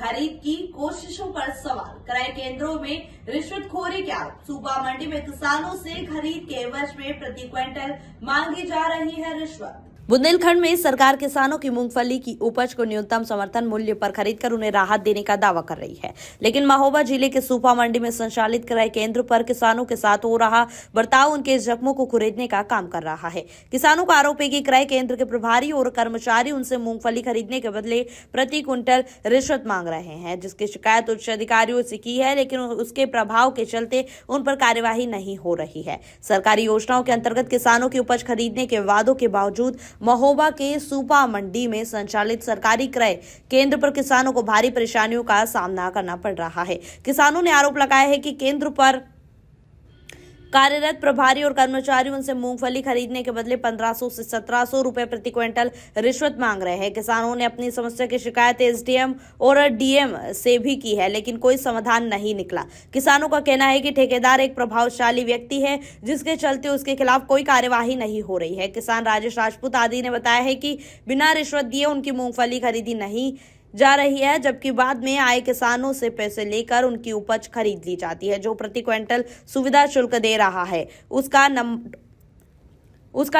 खरीद की कोशिशों पर सवाल। क्रय केंद्रों में रिश्वतखोरी के आरोप। सूपा मंडी में किसानों से खरीद के एवज में प्रति क्विंटल मांगी जा रही है रिश्वत। बुंदेलखंड में सरकार किसानों की मूंगफली की उपज को न्यूनतम समर्थन मूल्य पर खरीदकर उन्हें राहत देने का दावा कर रही है, लेकिन महोबा जिले के सूपा मंडी में संचालित क्रय केंद्र पर किसानों के साथ हो रहा बर्ताव उनके जख्मों को कुरेदने का काम कर रहा है। किसानों का आरोप है कि क्रय केंद्र के प्रभारी और कर्मचारी उनसे मूंगफली खरीदने के बदले प्रति क्विंटल रिश्वत मांग रहे हैं, जिसकी शिकायत उच्च अधिकारियों से की है, लेकिन उसके प्रभाव के चलते उन पर कार्यवाही नहीं हो रही है। सरकारी योजनाओं के अंतर्गत किसानों की उपज खरीदने के वादों के बावजूद महोबा के सूपा मंडी में संचालित सरकारी क्रय केंद्र पर किसानों को भारी परेशानियों का सामना करना पड़ रहा है। किसानों ने आरोप लगाया है कि केंद्र पर कार्यरत प्रभारी और कर्मचारी उनसे मूंगफली खरीदने के बदले 1500 से 1700 रुपए प्रति क्विंटल रिश्वत मांग रहे हैं। किसानों ने अपनी समस्या की शिकायत एसडीएम और डीएम से भी की है, लेकिन कोई समाधान नहीं निकला। किसानों का कहना है कि ठेकेदार एक प्रभावशाली व्यक्ति है, जिसके चलते उसके खिलाफ कोई कार्यवाही नहीं हो रही है। किसान राजेश राजपूत आदि ने बताया है कि बिना रिश्वत दिए उनकी मूंगफली खरीदी नहीं जा रही है, जबकि बाद में आए किसानों से पैसे लेकर उनकी उपज खरीद ली जाती है। जो प्रति क्विंटल सुविधा शुल्क दे रहा है, उसका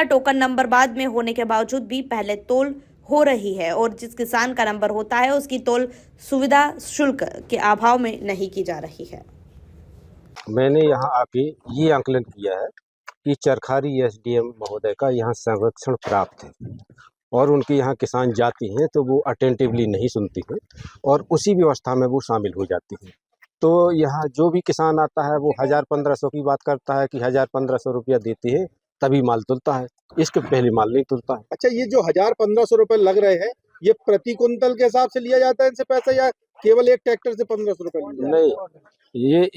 टोकन नंबर बाद में होने के बावजूद भी पहले तोल हो रही है, और जिस किसान का नंबर होता है उसकी तोल सुविधा शुल्क के अभाव में नहीं की जा रही है। मैंने यहाँ आके ये आंकलन किया है कि चरखारी एसडीएम महोदय का यहाँ संरक्षण प्राप्त है और उनके यहाँ किसान जाती हैं तो वो अटेंटिवली नहीं सुनती हैं और उसी व्यवस्था में वो शामिल हो जाती हैं। तो यहाँ जो भी किसान आता है वो 1000-1500 की बात करता है कि 1000-1500 रुपया देती है तभी माल तुलता है, इसके पहले माल नहीं तुलता है। अच्छा, ये जो 1000-1500 रुपए लग रहे हैं, ये प्रति कुंतल के हिसाब से लिया जाता है इनसे पैसा, या केवल एक ट्रैक्टर से 1500 रुपए? नहीं, ये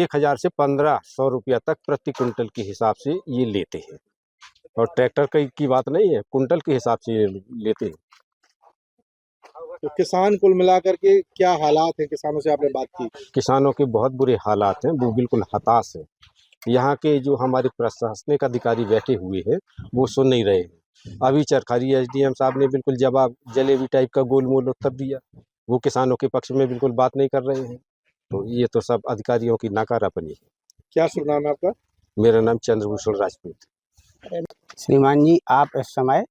1000 से 1500 रुपया तक प्रति कुंटल के हिसाब से ये लेते हैं, और ट्रैक्टर की बात नहीं है, कुंटल के हिसाब से ये लेते हैं। तो किसान कुल मिलाकर के क्या हालात है? किसानों से आपने बात की? किसानों के बहुत बुरे हालात हैं, वो बिल्कुल हताश है। यहाँ के जो हमारे प्रशासनिक अधिकारी बैठे हुए हैं वो सुन नहीं रहे हैं। अभी चरखारी एसडीएम साहब ने बिल्कुल जवाब जलेबी टाइप का गोलमोल उत्तर दिया, वो किसानों के पक्ष में बिल्कुल बात नहीं कर रहे हैं। तो ये तो सब अधिकारियों की नाकारापनी है। क्या शुभ नाम है आपका? मेरा नाम चंद्रभूषण राजपूत। श्रीमान जी, आप इस समय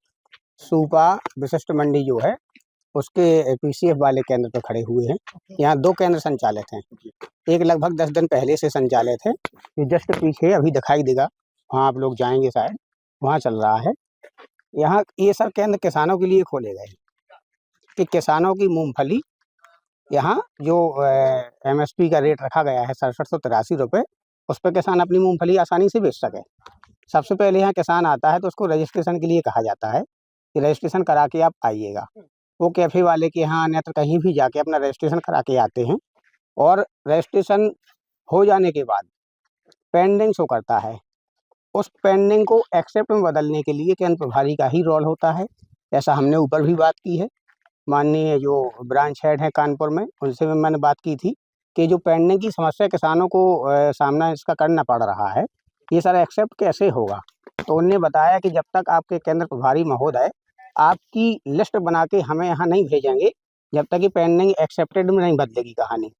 सूपा विशिष्ट मंडी जो है उसके पीसीएफ वाले केंद्र पर खड़े हुए हैं। यहाँ 2 केंद्र संचालित हैं। एक लगभग 10 दिन पहले से संचालित है, ये जस्ट पीछे अभी दिखाई देगा, वहाँ आप लोग जाएंगे शायद, वहाँ चल रहा है। यहाँ ये सर केंद्र किसानों के लिए खोले गए कि किसानों की मूंगफली यहाँ जो एमएसपी का रेट रखा गया है 6783 रुपये, उस पर किसान अपनी मूंगफली आसानी से बेच सके। सबसे पहले यहाँ किसान आता है तो उसको रजिस्ट्रेशन के लिए कहा जाता है कि रजिस्ट्रेशन करा के आप आइएगा। वो कैफ़े वाले के यहाँ अन्यत्र कहीं भी जाके अपना रजिस्ट्रेशन करा के आते हैं, और रजिस्ट्रेशन हो जाने के बाद पेंडिंग शो करता है। उस पेंडिंग को एक्सेप्ट में बदलने के लिए केंद्र प्रभारी का ही रोल होता है। ऐसा हमने ऊपर भी बात की है, माननीय जो ब्रांच हेड हैं कानपुर में, उनसे भी मैंने बात की थी कि जो पेंडिंग की समस्या किसानों को सामना इसका करना पड़ रहा है, ये सारा एक्सेप्ट कैसे होगा। तो उन्होंने बताया कि जब तक आपके केंद्र प्रभारी महोदय आपकी लिस्ट बना के हमें यहाँ नहीं भेजेंगे, जब तक कि पेंडिंग एक्सेप्टेड में नहीं बदलेगी कहानी।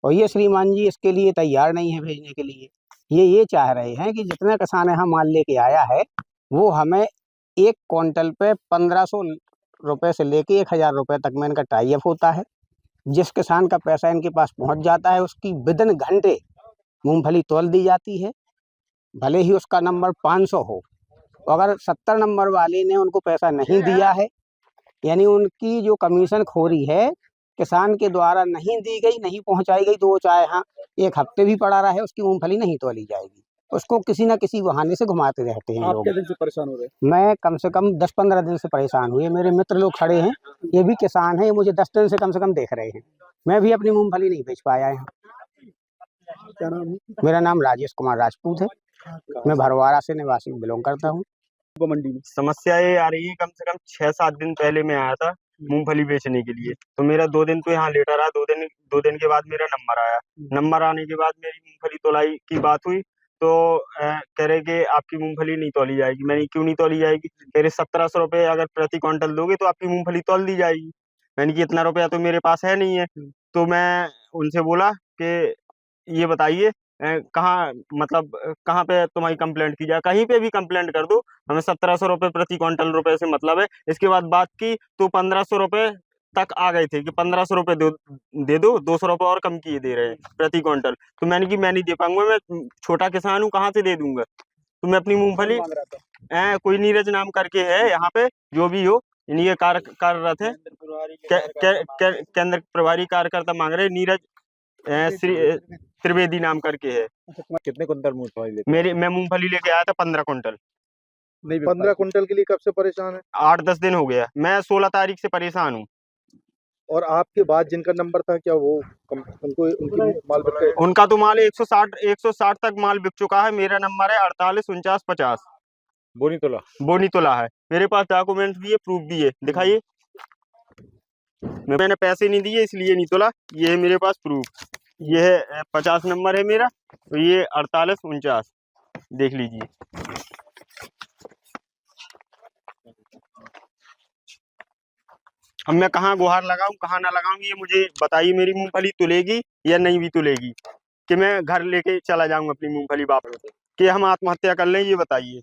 और ये श्रीमान जी इसके लिए तैयार नहीं है भेजने के लिए। ये चाह रहे हैं कि जितना किसान यहाँ माल लेके आया है वो हमें 1 क्विंटल पे 1500 रुपये से लेके 1000 रुपये तक में इनका टाई अप होता है। जिस किसान का पैसा इनके पास पहुँच जाता है उसकी विदिन घंटे मूँगफली तौल दी जाती है, भले ही उसका नंबर 500 हो। अगर 70 नंबर वाले ने उनको पैसा नहीं दिया है, यानी उनकी जो कमीशन खोरी है किसान के द्वारा नहीं दी गई, नहीं पहुंचाई गई, तो वो चाहे हाँ 1 हफ्ते भी पड़ा रहे उसकी मूंगफली नहीं तोली जाएगी। उसको किसी न किसी बहाने से घुमाते रहते हैं लोग। आप कितने दिन से परेशान हो रहे हैं? मैं कम से कम 10-15 दिन से परेशान हुए। मेरे मित्र लोग खड़े हैं, ये भी किसान हैं, ये मुझे 10 दिन से कम देख रहे हैं। मैं भी अपनी मूंगफली नहीं बेच पाया यहाँ। क्या नाम है? मेरा नाम राजेश कुमार राजपूत है, मैं भरवाड़ा से निवासी बिलोंग करता हूँ। मंडी में समस्या ये आ रही है, कम से कम 6-7 दिन पहले मैं आया था मूंगफली बेचने के लिए, तो मेरा 2 दिन तो यहाँ लेटा रहा। 2 दिन के बाद मेरा नंबर आया। नंबर आने के बाद मेरी मूंगफली तोलाई की बात हुई, तो कह रहे कि आपकी मूंगफली नहीं तौली जाएगी। मैंने क्यों नहीं तौली जाएगी? कह रहे 1700 रुपये अगर प्रति क्विंटल दोगे तो आपकी मूंगफली तौल दी जाएगी। मैंने कि इतना रुपया तो मेरे पास है नहीं है। तो मैं उनसे बोला कि ये बताइए कहाँ मतलब कहाँ पे तुम्हारी कंप्लेंट की जाए, कहीं पे भी कंप्लेंट कर दो, हमें 1700 रुपये प्रति क्विंटल रुपए से मतलब है। इसके बाद बात की तो 1500 रुपये तक आ गए थे कि 1500 रुपये दे दो, 200 रुपये और कम किए दे रहे हैं प्रति क्विंटल। तो मैंने कि मैं नहीं दे पाऊंगा, मैं छोटा किसान हूँ, कहाँ से दे दूंगा। तो मैं अपनी मूंगफली कोई नीरज नाम करके है यहाँ पे, जो भी हो इन्हीं के कार्यरत है, केंद्र प्रभारी कार्यकर्ता मांग रहे नीरज श्री त्रिवेदी नाम करके है। कितने कुंटल मूंगफली लेके मैं मूंगफली लेके आया था 15 कुंटल। नहीं 15 कुंटल के लिए कब से परेशान है? 8-10 दिन हो गया, मैं 16 तारीख से परेशान हूँ। और आपके बाद जिनका नंबर था क्या वो उनकी माल बिक गए? उनका तो माल 160 तक माल बिक चुका है। मेरा नंबर है 48 49 50 बोनीतोला है। मेरे पास डॉक्यूमेंट भी है, प्रूफ भी है, दिखाइए। मैंने पैसे नहीं दिए इसलिए नहीं तोला, ये है मेरे पास प्रूफ। ये है 50 नंबर है मेरा, तो ये 48 49 देख लीजिए। अब मैं कहाँ गुहार लगाऊं कहाँ ना लगाऊं, ये मुझे बताइए। मेरी मूंगफली तुलेगी या नहीं भी तुलेगी, कि मैं घर लेके चला जाऊंगा अपनी मूंगफली वापस, कि हम आत्महत्या कर लें, ये बताइए।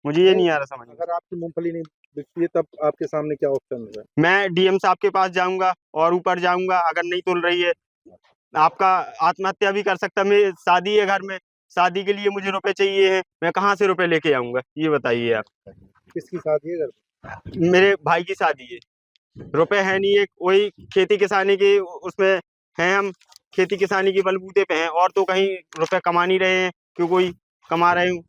मुझे ये नहीं आ रहा समझ में। अगर आपकी मूंगफली नहीं बिकती है तब आपके सामने क्या ऑप्शन है? मैं डीएम साहब के पास जाऊंगा और ऊपर जाऊंगा, अगर नहीं तुल रही है आपका आत्महत्या भी कर सकता। मेरी शादी है घर में, शादी के लिए मुझे रुपए चाहिए हैं, मैं कहाँ से रुपए लेके आऊंगा, ये बताइए आप। किसकी शादी है घर? मेरे भाई की शादी है, रुपए है नहीं है, वही खेती किसानी के उसमें हैं, हम खेती किसानी के बलबूते पे हैं, और तो कहीं रुपए कमा नहीं रहे हैं कि कोई कमा रहे हूँ।